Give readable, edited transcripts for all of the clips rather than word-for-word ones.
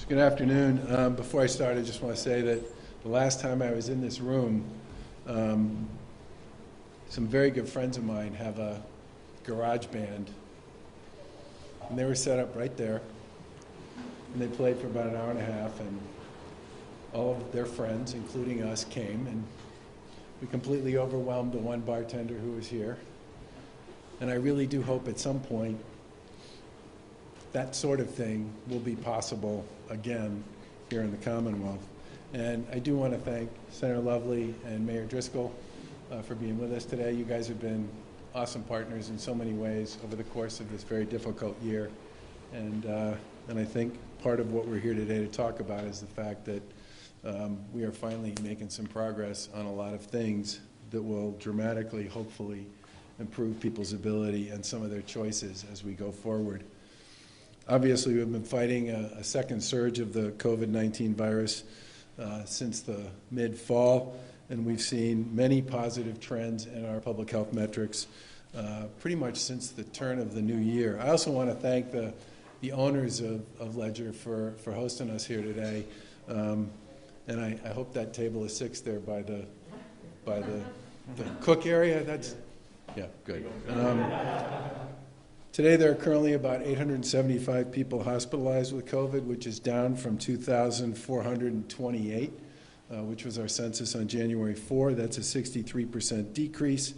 Good afternoon. Before I start, I just want to say that the last time I was in this room, some very good friends of mine have a garage band, and they were set up right there, and they played for about an hour and a half, and all of their friends, including us, came, and we completely overwhelmed the one bartender who was here. And I really do hope at some point that sort of thing will be possible again here in the Commonwealth. And I do want to thank Senator Lovely and Mayor Driscoll for being with us today. You guys have been awesome partners in so many ways over the course of this very difficult year. And I think part of what we're here today to talk about is the fact that we are finally making some progress on a lot of things that will dramatically, hopefully, improve people's ability and some of their choices as we go forward. Obviously, we've been fighting a second surge of the COVID-19 virus since the mid-fall, and we've seen many positive trends in our public health metrics pretty much since the turn of the new year. I also want to thank the owners of Ledger for hosting us here today, and I hope that table is 6 there by the cook area. Yeah, good. Today, there are currently about 875 people hospitalized with COVID, which is down from 2,428, which was our census on January 4. That's a 63% decrease.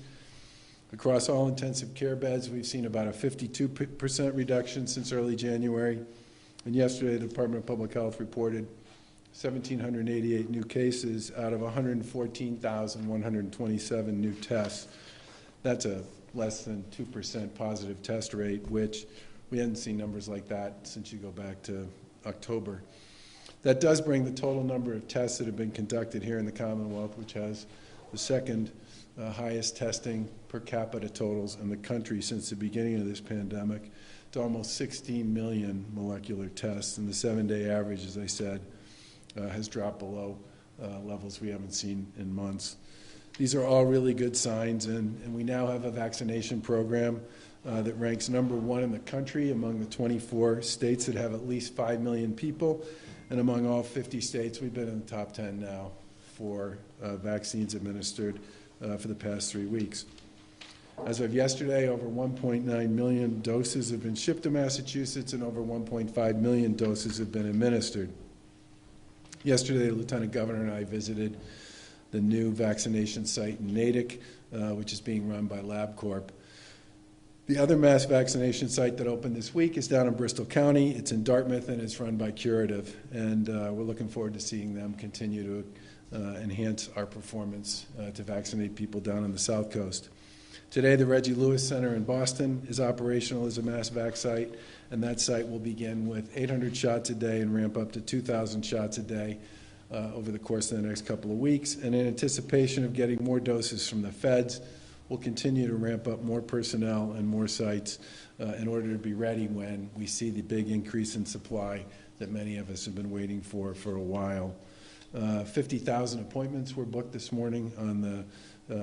Across all intensive care beds, we've seen about a 52% reduction since early January. And yesterday, the Department of Public Health reported 1,788 new cases out of 114,127 new tests. That's a less than 2% positive test rate, which we hadn't seen numbers like that since you go back to October. That does bring the total number of tests that have been conducted here in the Commonwealth, which has the second highest testing per capita totals in the country since the beginning of this pandemic, to almost 16 million molecular tests. And the 7-day average, as I said, has dropped below levels we haven't seen in months. These are all really good signs, and we now have a vaccination program that ranks #1 in the country among the 24 states that have at least 5 million people, and among all 50 states, we've been in the top 10 now for vaccines administered for the past 3 weeks. As of yesterday, over 1.9 million doses have been shipped to Massachusetts, and over 1.5 million doses have been administered. Yesterday, the Lieutenant Governor and I visited the new vaccination site in Natick, which is being run by LabCorp. The other mass vaccination site that opened this week is down in Bristol County. It's in Dartmouth, and it's run by Curative. And we're looking forward to seeing them continue to enhance our performance to vaccinate people down on the South Coast. Today, the Reggie Lewis Center in Boston is operational as a mass vac site, and that site will begin with 800 shots a day and ramp up to 2,000 shots a day over the course of the next couple of weeks. And in anticipation of getting more doses from the feds, we'll continue to ramp up more personnel and more sites in order to be ready when we see the big increase in supply that many of us have been waiting for a while. 50,000 appointments were booked this morning on the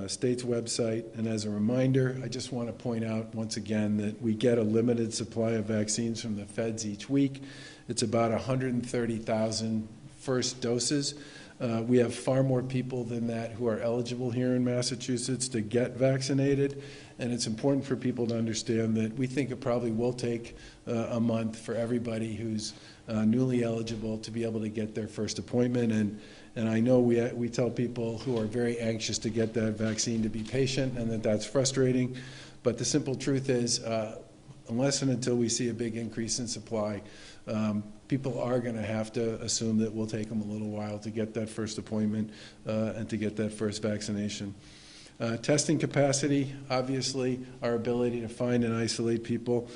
state's website. And as a reminder, I just want to point out once again that we get a limited supply of vaccines from the feds each week. It's about 130,000 first doses. We have far more people than that who are eligible here in Massachusetts to get vaccinated, and it's important for people to understand that we think it probably will take a month for everybody who's newly eligible to be able to get their first appointment. And I know we tell people who are very anxious to get that vaccine to be patient, and that's frustrating. But the simple truth is, unless and until we see a big increase in supply, people are going to have to assume that it will take them a little while to get that first appointment and to get that first vaccination. Testing capacity, obviously, our ability to find and isolate people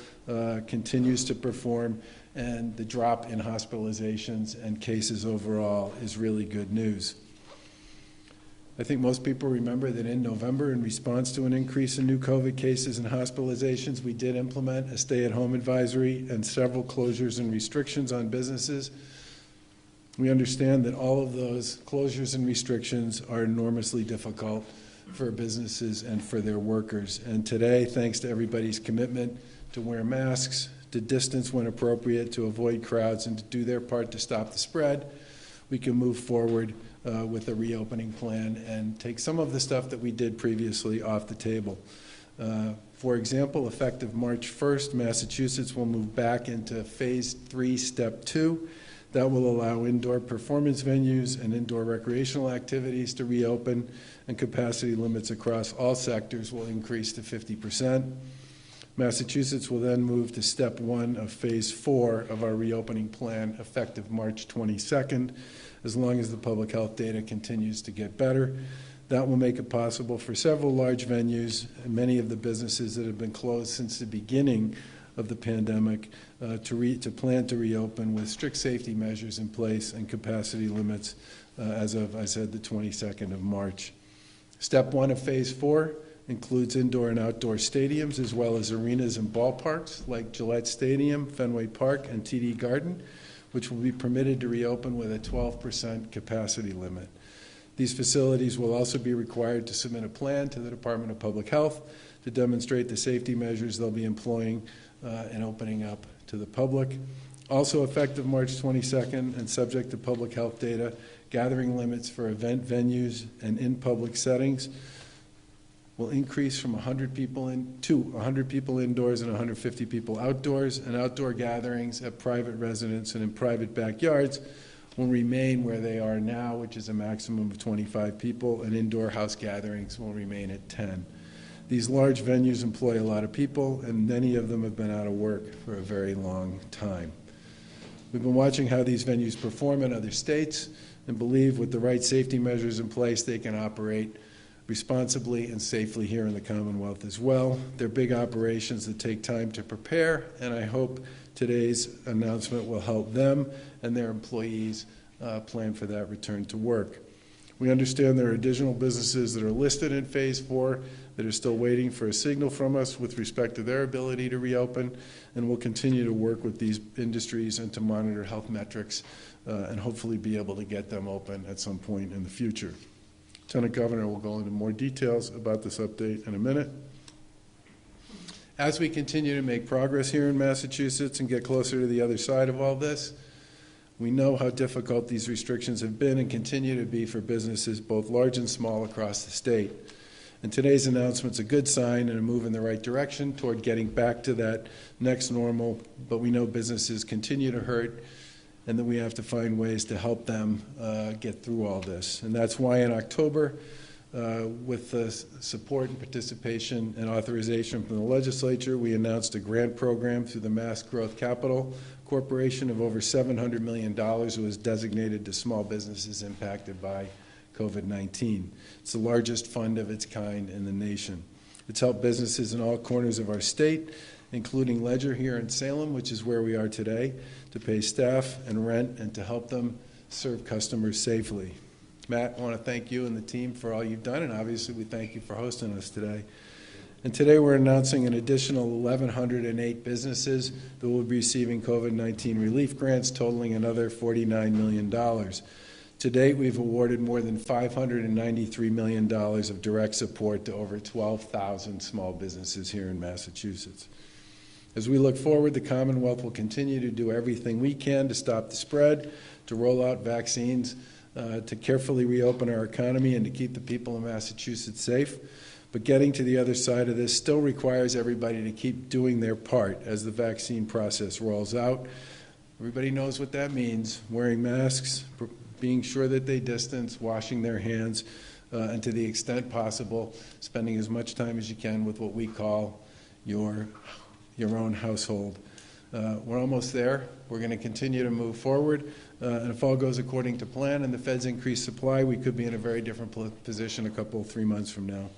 continues to perform, and the drop in hospitalizations and cases overall is really good news. I think most people remember that in November, in response to an increase in new COVID cases and hospitalizations, we did implement a stay-at-home advisory and several closures and restrictions on businesses. We understand that all of those closures and restrictions are enormously difficult for businesses and for their workers. And today, thanks to everybody's commitment to wear masks, to distance when appropriate, to avoid crowds, and to do their part to stop the spread, we can move forward with a reopening plan and take some of the stuff that we did previously off the table. For example, effective March 1st, Massachusetts will move back into Phase 3, Step 2. That will allow indoor performance venues and indoor recreational activities to reopen, and capacity limits across all sectors will increase to 50%. Massachusetts will then move to Step 1 of Phase 4 of our reopening plan, effective March 22nd, as long as the public health data continues to get better. That will make it possible for several large venues and many of the businesses that have been closed since the beginning of the pandemic to plan to reopen with strict safety measures in place and capacity limits as of, I said, the 22nd of March. Step 1 of Phase 4 includes indoor and outdoor stadiums, as well as arenas and ballparks like Gillette Stadium, Fenway Park, and TD Garden, which will be permitted to reopen with a 12% capacity limit. These facilities will also be required to submit a plan to the Department of Public Health to demonstrate the safety measures they'll be employing in opening up to the public. Also effective March 22nd and subject to public health data, gathering limits for event venues and in public settings will increase from 100 people indoors and 150 people outdoors, and outdoor gatherings at private residences and in private backyards will remain where they are now, which is a maximum of 25 people, and indoor house gatherings will remain at 10. These large venues employ a lot of people, and many of them have been out of work for a very long time. We've been watching how these venues perform in other states and believe with the right safety measures in place, they can operate responsibly and safely here in the Commonwealth as well. They're big operations that take time to prepare, and I hope today's announcement will help them and their employees plan for that return to work. We understand there are additional businesses that are listed in Phase 4 that are still waiting for a signal from us with respect to their ability to reopen, and we'll continue to work with these industries and to monitor health metrics and hopefully be able to get them open at some point in the future. Lieutenant Governor will go into more details about this update in a minute. As we continue to make progress here in Massachusetts and get closer to the other side of all this, we know how difficult these restrictions have been and continue to be for businesses both large and small across the state. And today's announcement's a good sign and a move in the right direction toward getting back to that next normal, but we know businesses continue to hurt and that we have to find ways to help them get through all this. And that's why in October, with the support and participation and authorization from the legislature, we announced a grant program through the Mass Growth Capital Corporation of over $700 million that was designated to small businesses impacted by COVID-19. It's the largest fund of its kind in the nation. It's helped businesses in all corners of our state, including Ledger here in Salem, which is where we are today, to pay staff and rent and to help them serve customers safely. Matt, I want to thank you and the team for all you've done, and obviously we thank you for hosting us today. And today we're announcing an additional 1,108 businesses that will be receiving COVID-19 relief grants totaling another $49 million. To date, we've awarded more than $593 million of direct support to over 12,000 small businesses here in Massachusetts. As we look forward, the Commonwealth will continue to do everything we can to stop the spread, to roll out vaccines, to carefully reopen our economy, and to keep the people of Massachusetts safe. But getting to the other side of this still requires everybody to keep doing their part as the vaccine process rolls out. Everybody knows what that means: wearing masks, being sure that they distance, washing their hands, and to the extent possible, spending as much time as you can with what we call your own household. We're almost there. We're going to continue to move forward, and if all goes according to plan and the Fed's increased supply, we could be in a very different position 3 months from now.